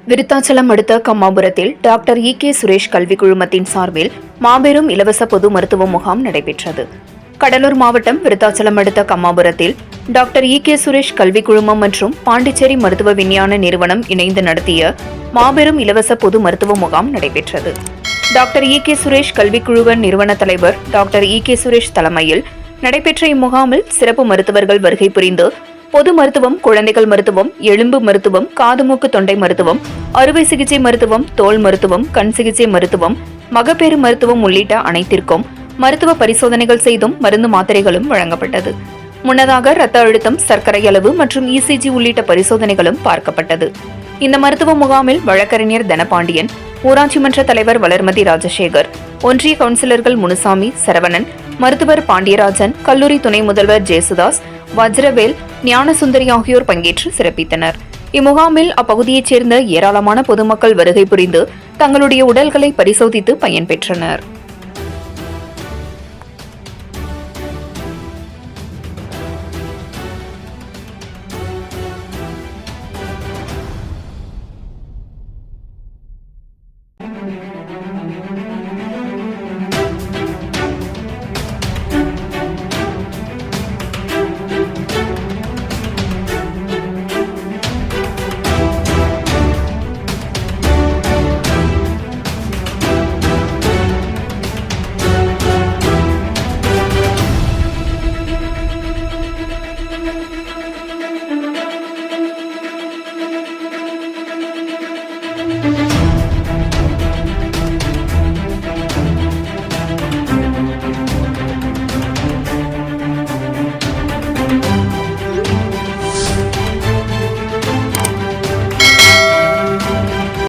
விருத்தாச்சலம் அடுத்த கம்மாபுரத்தில் doctor K Suresh கல்விக் குழுமத்தின் சார்பில் மாபெரும் இலவச பொது மருத்துவ முகாம் நடைபெற்றது. கடலூர் மாவட்டம் விருத்தாச்சலம் அடுத்த கம்மாபுரத்தில் டாக்டர் கே சுரேஷ் கல்விக் குழுமம் மற்றும் பாண்டிச்சேரி மருத்துவ விஞ்ஞான நிறுவனம் இணைந்து நடத்திய மாபெரும் இலவச பொது மருத்துவ முகாம் நடைபெற்றது. டாக்டர் கே சுரேஷ் கல்விக் குழுவ நிறுவன தலைவர் டாக்டர் கே சுரேஷ் தலைமையில் நடைபெற்ற இம்முகாமில் சிறப்பு மருத்துவர்கள் வருகை புரிந்து பொது மருத்துவம், குழந்தைகள் மருத்துவம், எலும்பு மருத்துவம், காது மூக்கு தொண்டை மருத்துவம், அறுவை சிகிச்சை மருத்துவம், தோல் மருத்துவம், கண் சிகிச்சை மருத்துவம், மகப்பேறு மருத்துவம் உள்ளிட்ட அனைத்திற்கும் மருத்துவ பரிசோதனைகள் செய்தும் மருந்து மாத்திரைகளும் வழங்கப்பட்டது. முன்னதாக இரத்த அழுத்தம், சர்க்கரை அளவு மற்றும் இசிஜி உள்ளிட்ட பரிசோதனைகளும் பார்க்கப்பட்டது. இந்த மருத்துவ முகாமில் வழக்கறிஞர் தனபாண்டியன், ஊராட்சி மன்ற தலைவர் வளர்மதி ராஜசேகர், ஒன்றிய கவுன்சிலர்கள் முனுசாமி, சரவணன், மருத்துவர் பாண்டியராஜன், கல்லூரி துணை முதல்வர் ஜேசுதாஸ், வஜ்ரவேல், ஞானசுந்தரி ஆகியோர் பங்கேற்று சிறப்பித்தனர். இம்முகாமில் அப்பகுதியைச் சேர்ந்த ஏராளமான பொதுமக்கள் வருகை புரிந்து தங்களுடைய உடல்களை பரிசோதித்து பயன்பெற்றனர்.